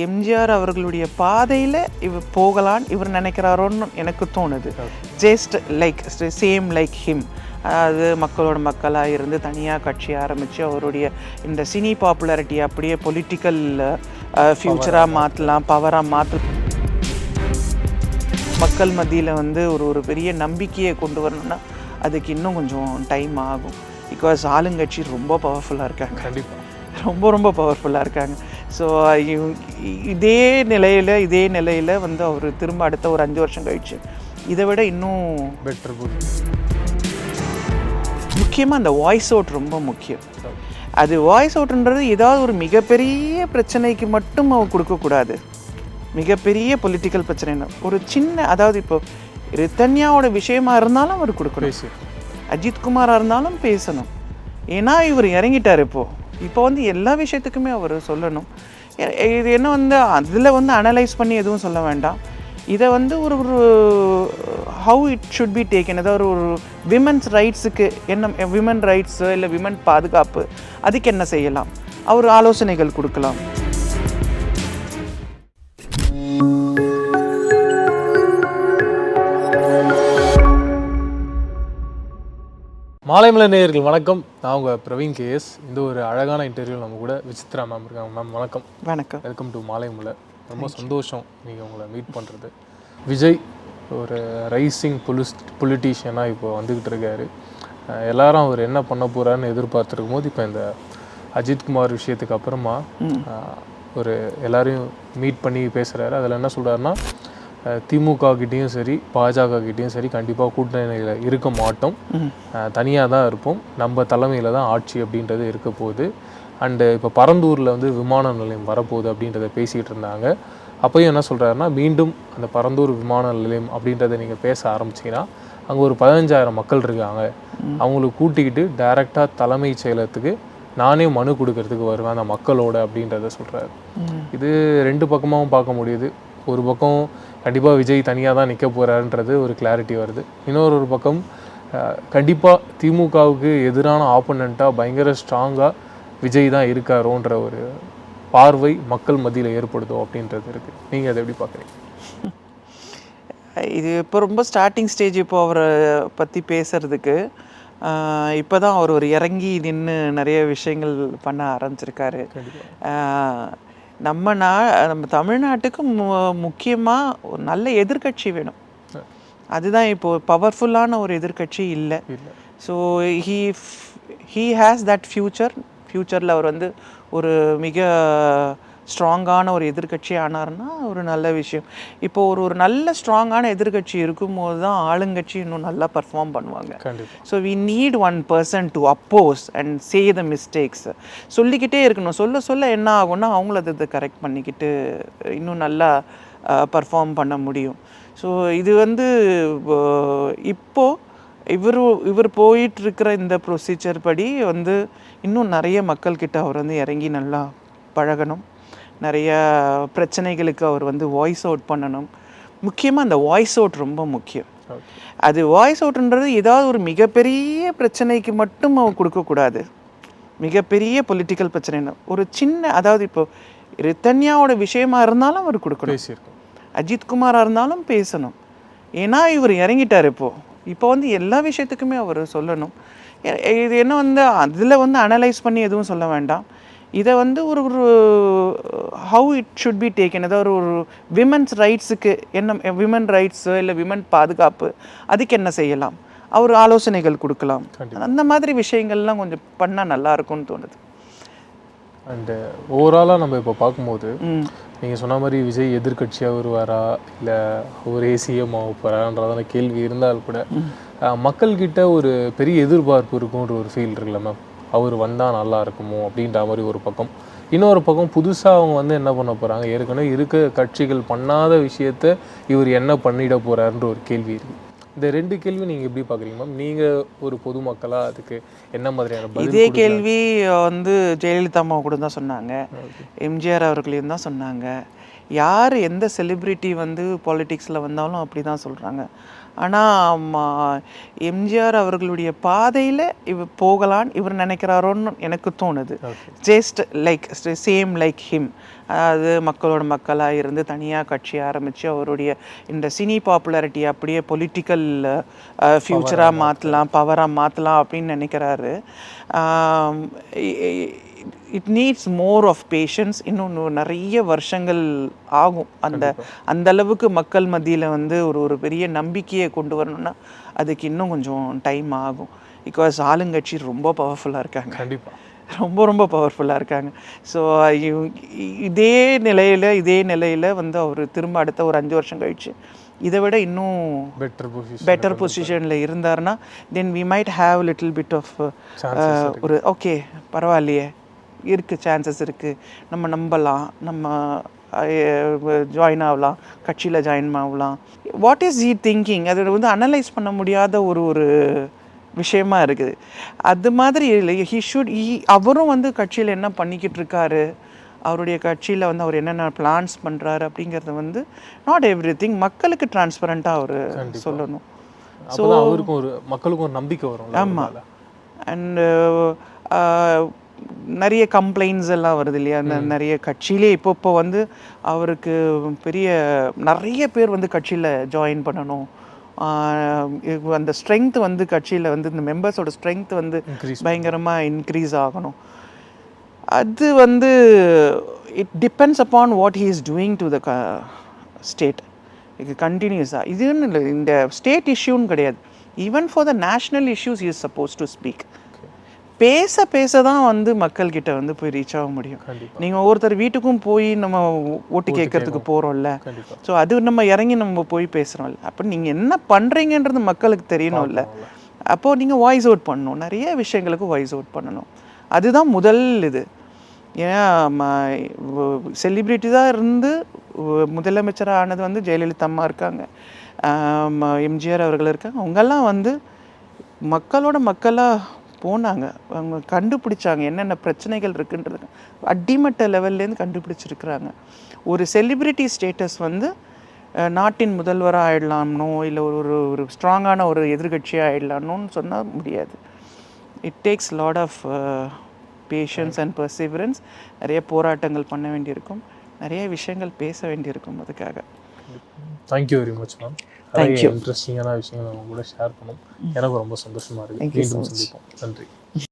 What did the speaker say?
எம்ஜிஆர் அவர்களுடைய பாதையில் இவர் போகலான்னு இவர் நினைக்கிறாரோன்னு எனக்கு தோணுது. Just like same like him, அதாவது மக்களோட மக்களாக இருந்து தனியாக கட்சி ஆரம்பித்து அவருடைய இந்த சினி பாப்புலாரிட்டியை அப்படியே பொலிட்டிக்கல் ஃப்யூச்சராக மாற்றலாம், பவராக மாற்றலாம். மக்கள் மத்தியில் வந்து ஒரு பெரிய நம்பிக்கையை கொண்டு வரணும்னா அதுக்கு இன்னும் கொஞ்சம் டைம் ஆகும். பிகாஸ் ஆளுங்கட்சி ரொம்ப பவர்ஃபுல்லாக இருக்காங்க, கண்டிப்பாக ரொம்ப பவர்ஃபுல்லாக இருக்காங்க. ஸோ இதே நிலையில் வந்து அவர் திரும்ப அடுத்த ஒரு 5 வருஷம் கழிச்சு இதை விட இன்னும் பெட்டர். முக்கியமாக அந்த வாய்ஸ் அவுட் ரொம்ப முக்கியம். அது வாய்ஸ் அவுட்ன்றது ஏதாவது ஒரு மிகப்பெரிய பிரச்சனைக்கு மட்டும் அவர் கொடுக்கக்கூடாது. மிகப்பெரிய பொலிட்டிக்கல் பிரச்சனை ஒரு சின்ன, அதாவது இப்போ ரித்தன்யாவோட விஷயமா இருந்தாலும் அவர் கொடுக்கணும், அஜித்குமாராக இருந்தாலும் பேசணும். ஏன்னா இவர் இறங்கிட்டார். இப்போ வந்து எல்லா விஷயத்துக்குமே அவர் சொல்லணும். இது என்ன வந்து அதில் வந்து அனலைஸ் பண்ணி எதுவும் சொல்ல வேண்டாம். இதை வந்து ஒரு how it should be taken, அதாவது ஒரு விமன்ஸ் ரைட்ஸுக்கு என்ன, விமன் ரைட்ஸு இல்லை விமன் பாதுகாப்பு, அதுக்கு என்ன செய்யலாம், அவர் ஆலோசனைகள் கொடுக்கலாம். மாலைமலர் நேயர்கள் வணக்கம், நான் உங்கள் பிரவீன் கேஎஸ். இந்த ஒரு அழகான இன்டர்வியூ நம்ம கூட விசித்ரா மேம் இருக்காங்க. மேம் வணக்கம். வணக்கம், வெல்கம் டு மாலைமலர். ரொம்ப சந்தோஷம் நீங்கள் உங்களை மீட் பண்ணுறது. விஜய் ஒரு ரைசிங் பொலிட்டீஷியனாக இப்போ வந்துக்கிட்டு இருக்காரு. எல்லாரும் அவர் என்ன பண்ண போகிறாருன்னு எதிர்பார்த்துருக்கும் போது இப்போ இந்த அஜித்குமார் விஷயத்துக்கு அப்புறமா ஒரு எல்லாரையும் மீட் பண்ணி பேசுகிறாரு. அதில் என்ன சொல்கிறாருன்னா, திமுக கிட்டேயும் சரி பாஜக கிட்டேயும் சரி கண்டிப்பாக கூட்டணியில் இருக்க மாட்டோம், தனியாக தான் இருப்போம், நம்ம தலைமையில் தான் ஆட்சி அப்படின்றது இருக்க போகுது. அண்டு இப்போ பரந்தூரில் வந்து விமான நிலையம் வரப்போகுது அப்படின்றத பேசிகிட்டு இருந்தாங்க. அப்போயும் என்ன சொல்கிறாருன்னா, மீண்டும் அந்த பரந்தூர் விமான நிலையம் அப்படின்றத நீங்கள் பேச ஆரம்பிச்சிங்கன்னா அங்கே ஒரு 15,000 மக்கள் இருக்காங்க, அவங்களுக்கு கூட்டிக்கிட்டு டைரெக்டாக தலைமைச் செயலகத்துக்கு நானே மனு கொடுக்கறதுக்கு வருவேன் அந்த மக்களோட அப்படின்றத சொல்கிறாரு. இது ரெண்டு பக்கமாகவும் பார்க்க முடியுது. ஒரு பக்கம் கண்டிப்பாக விஜய் தனியாக தான் நிற்க போகிறாருன்றது ஒரு கிளாரிட்டி வருது. இன்னொரு பக்கம் கண்டிப்பாக திமுகவுக்கு எதிரான ஆப்போனண்ட்டாக பயங்கர ஸ்ட்ராங்காக விஜய் தான் இருக்காரோன்ற ஒரு பார்வை மக்கள் மத்தியில் ஏற்படுதோ அப்படின்றது இருக்குது. நீங்கள் அதை எப்படி பார்க்குறீங்க? இது இப்போ ரொம்ப ஸ்டார்டிங் ஸ்டேஜ். இப்போ அவரை பற்றி பேசுகிறதுக்கு இப்போ தான் அவர் ஒரு இறங்கி நின்று நிறைய விஷயங்கள் பண்ண ஆரம்பிச்சிருக்காரு. நம்ம தமிழ்நாட்டுக்கு முக்கியமாக ஒரு நல்ல எதிர்கட்சி வேணும். அதுதான் இப்போது பவர்ஃபுல்லான ஒரு எதிர்கட்சி இல்லை. ஸோ ஹீ ஹேஸ் தட் ஃப்யூச்சரில் அவர் வந்து ஒரு மிக ஸ்ட்ராங்கான ஒரு எதிர்கட்சி ஆனார்னா ஒரு நல்ல விஷயம். இப்போது ஒரு நல்ல ஸ்ட்ராங்கான எதிர்கட்சி இருக்கும்போது தான் ஆளுங்கட்சி இன்னும் நல்லா பர்ஃபார்ம் பண்ணுவாங்க. So we need one person to oppose and say the mistakes. சொல்லிக்கிட்டே இருக்கணும். சொல்ல என்ன ஆகும்னா அவங்கள அதை கரெக்ட் பண்ணிக்கிட்டு இன்னும் நல்லா பர்ஃபார்ம் பண்ண முடியும். ஸோ இது வந்து இப்போது இவர் போயிட்டுருக்கிற இந்த ப்ரொசீஜர் படி வந்து இன்னும் நிறைய மக்கள்கிட்ட அவர் வந்து இறங்கி நல்லா பழகணும். நிறைய பிரச்சனைகளுக்கு அவர் வந்து வாய்ஸ் அவுட் பண்ணணும். முக்கியமாக அந்த வாய்ஸ் அவுட் ரொம்ப முக்கியம். அது வாய்ஸ் அவுட்ன்றது ஏதாவது ஒரு மிகப்பெரிய பிரச்சனைக்கு மட்டும் அவர் கொடுக்கக்கூடாது. மிகப்பெரிய பொலிட்டிக்கல் பிரச்சனை ஒரு சின்ன, அதாவது இப்போ ரித்தன்யாவோட விஷயமா இருந்தாலும் அவர் கொடுக்கணும், அஜித்குமாராக இருந்தாலும் பேசணும். ஏன்னா இவர் இறங்கிட்டார். இப்போ வந்து எல்லா விஷயத்துக்குமே அவர் சொல்லணும். இது என்ன வந்து அதில் வந்து அனலைஸ் பண்ணி எதுவும் சொல்ல வேண்டாம். இதை வந்து ஒரு how it should be taken, அதாவது ஒரு விமன்ஸ் ரைட்ஸுக்கு என்ன, விமன் ரைட்ஸு இல்லை விமன் பாதுகாப்பு, அதுக்கு என்ன செய்யலாம், அவர் ஆலோசனைகள் கொடுக்கலாம். அந்த மாதிரி விஷயங்கள்லாம் கொஞ்சம் பண்ணால் நல்லா இருக்கும்னு தோணுது. அண்டு ஓவராலாக நம்ம இப்போ பார்க்கும்போது நீங்கள் சொன்ன மாதிரி விஜய் எதிர்கட்சியாக வருவாரா இல்லை ஒரு ஏசிஎம் ஆக போகிறான்றதான கேள்வி இருந்தால் கூட மக்கள்கிட்ட ஒரு பெரிய எதிர்பார்ப்பு இருக்குன்ற ஒரு ஃபீல் இருக்குல்ல மேம், அவர் வந்தால் நல்லா இருக்குமோ அப்படின்ற மாதிரி ஒரு பக்கம். இன்னொரு பக்கம் புதுசாக அவங்க வந்து என்ன பண்ண போகிறாங்க, ஏற்கனவே இருக்க கட்சிகள் பண்ணாத விஷயத்த இவர் என்ன பண்ணிட போகிறாருன்ற ஒரு கேள்வி இருக்குது. இந்த ரெண்டு கேள்வி நீங்கள் எப்படி பார்க்குறீங்க மேம்? நீங்கள் ஒரு பொதுமக்களாக அதுக்கு என்ன மாதிரியான இதே கேள்வி வந்து ஜெயலலிதா அம்மா கூட தான் சொன்னாங்க, எம்ஜிஆர் அவர்களையும் தான் சொன்னாங்க. யார் எந்த செலிப்ரிட்டி வந்து பாலிடிக்ஸில் வந்தாலும் அப்படி தான் சொல்கிறாங்க. ஆனால் எம்ஜிஆர் அவர்களுடைய பாதையில் போகலான்னு இவர் நினைக்கிறாரோன்னு எனக்கு தோணுது. Just like same like him, அதாவது மக்களோட மக்களாக இருந்து தனியாக கட்சி ஆரம்பித்து அவருடைய இந்த சினி பாப்புலாரிட்டி அப்படியே பொலிட்டிக்கல் ஃப்யூச்சராக மாற்றலாம், பவராக மாற்றலாம் அப்படின்னு நினைக்கிறாரு. It needs more of patience. இன்னும் நிறைய வருஷங்கள் ஆகும். அந்த அளவுக்கு மக்கள் மத்தியில் வந்து ஒரு பெரிய நம்பிக்கையை கொண்டு வரணும்னா அதுக்கு இன்னும் கொஞ்சம் டைம் ஆகும். பிகாஸ் ஆளுங்கட்சி ரொம்ப பவர்ஃபுல்லாக இருக்காங்க, கண்டிப்பாக ரொம்ப பவர்ஃபுல்லாக இருக்காங்க. ஸோ இதே நிலையில் வந்து அவர் திரும்ப அடுத்த ஒரு 5 வருஷம் கழிச்சு இதை விட இன்னும் பெட்டர் பொசிஷனில் இருந்தார்னா then we might have little bit of ஒரு ஓகே பரவாயில்லையே இருக்குது, சான்சஸ் இருக்குது, நம்ம நம்பலாம், நம்ம ஜாயின் ஆகலாம், கட்சியில் ஜாயின் ஆகலாம். வாட் இஸ் ஹீ திங்கிங், அது வந்து அனலைஸ் பண்ண முடியாத ஒரு விஷயமா இருக்குது. அது மாதிரி இல்லை, அவரும் வந்து கட்சியில் என்ன பண்ணிக்கிட்டு இருக்காரு, அவருடைய கட்சியில் வந்து அவர் என்னென்ன பிளான்ஸ் பண்ணுறாரு அப்படிங்கிறது வந்து நாட் எவ்ரி திங் மக்களுக்கு டிரான்ஸ்பரண்ட்டாக அவர் சொல்லணும். ஸோ அவருக்கும் மக்களுக்கும் ஒரு நம்பிக்கை வரும். ஆமாம். அண்டு நிறைய கம்ப்ளைண்ட்ஸ் எல்லாம் வருது இல்லையா, அந்த நிறைய கட்சியிலே இப்போ வந்து அவருக்கு நிறைய பேர் வந்து கட்சியில் ஜாயின் பண்ணணும், அந்த ஸ்ட்ரென்த் வந்து கட்சியில் வந்து இந்த மெம்பர்ஸோட ஸ்ட்ரென்த் வந்து பயங்கரமாக இன்க்ரீஸ் ஆகணும். அது வந்து it depends upon what he is doing to the state. இது கண்டினியூஸாக இதுன்னு இல்லை, இந்த ஸ்டேட் இஷ்யூன்னு கிடையாது, even for the national issues is suppose to speak. பேச தான் வந்து மக்கள்கிட்ட வந்து போய் ரீச் ஆக முடியும். நீங்கள் ஒவ்வொருத்தர் வீட்டுக்கும் போய் நம்ம ஓட்டு கேட்கறதுக்கு போகிறோம்ல, ஸோ அது நம்ம இறங்கி நம்ம போய் பேசுகிறோம்ல, அப்போ நீங்கள் என்ன பண்ணுறீங்கன்றது மக்களுக்கு தெரியணும்ல, அப்போது நீங்கள் வாய்ஸ் அவுட் பண்ணணும், நிறைய விஷயங்களுக்கு வாய்ஸ் அவுட் பண்ணணும். அதுதான் முதல் இது. ஏன் செலிப்ரிட்டிஸாக இருந்து முதலமைச்சராக ஆனது வந்து ஜெயலலிதா அம்மா இருக்காங்க, எம்ஜிஆர் அவர்கள் இருக்காங்க. அவங்கெல்லாம் வந்து மக்களோட மக்களாக போனாங்க, அவங்க கண்டுபிடிச்சாங்க என்னென்ன பிரச்சனைகள் இருக்குன்றது அடிமட்ட லெவல்லேருந்து கண்டுபிடிச்சிருக்கிறாங்க. ஒரு செலிப்ரிட்டி ஸ்டேட்டஸ் வந்து நாட்டின் முதல்வராக ஆயிடலாம்னோ இல்லை ஒரு ஸ்ட்ராங்கான ஒரு எதிர்கட்சியாக ஆயிடலாம்னு சொன்னால் முடியாது. It takes lot of patience and perseverance. நிறைய போராட்டங்கள் பண்ண வேண்டியிருக்கும், நிறைய விஷயங்கள் பேச வேண்டியிருக்கும். அதுக்காக thank you very much ma'am. Thank you. இன்ட்ரெஸ்டிங்கான விஷயங்கள் உங்க கூட ஷேர் பண்ணோம், எனக்கு ரொம்ப சந்தோஷமாக இருக்குது. மீண்டும் சந்திப்போம். நன்றி.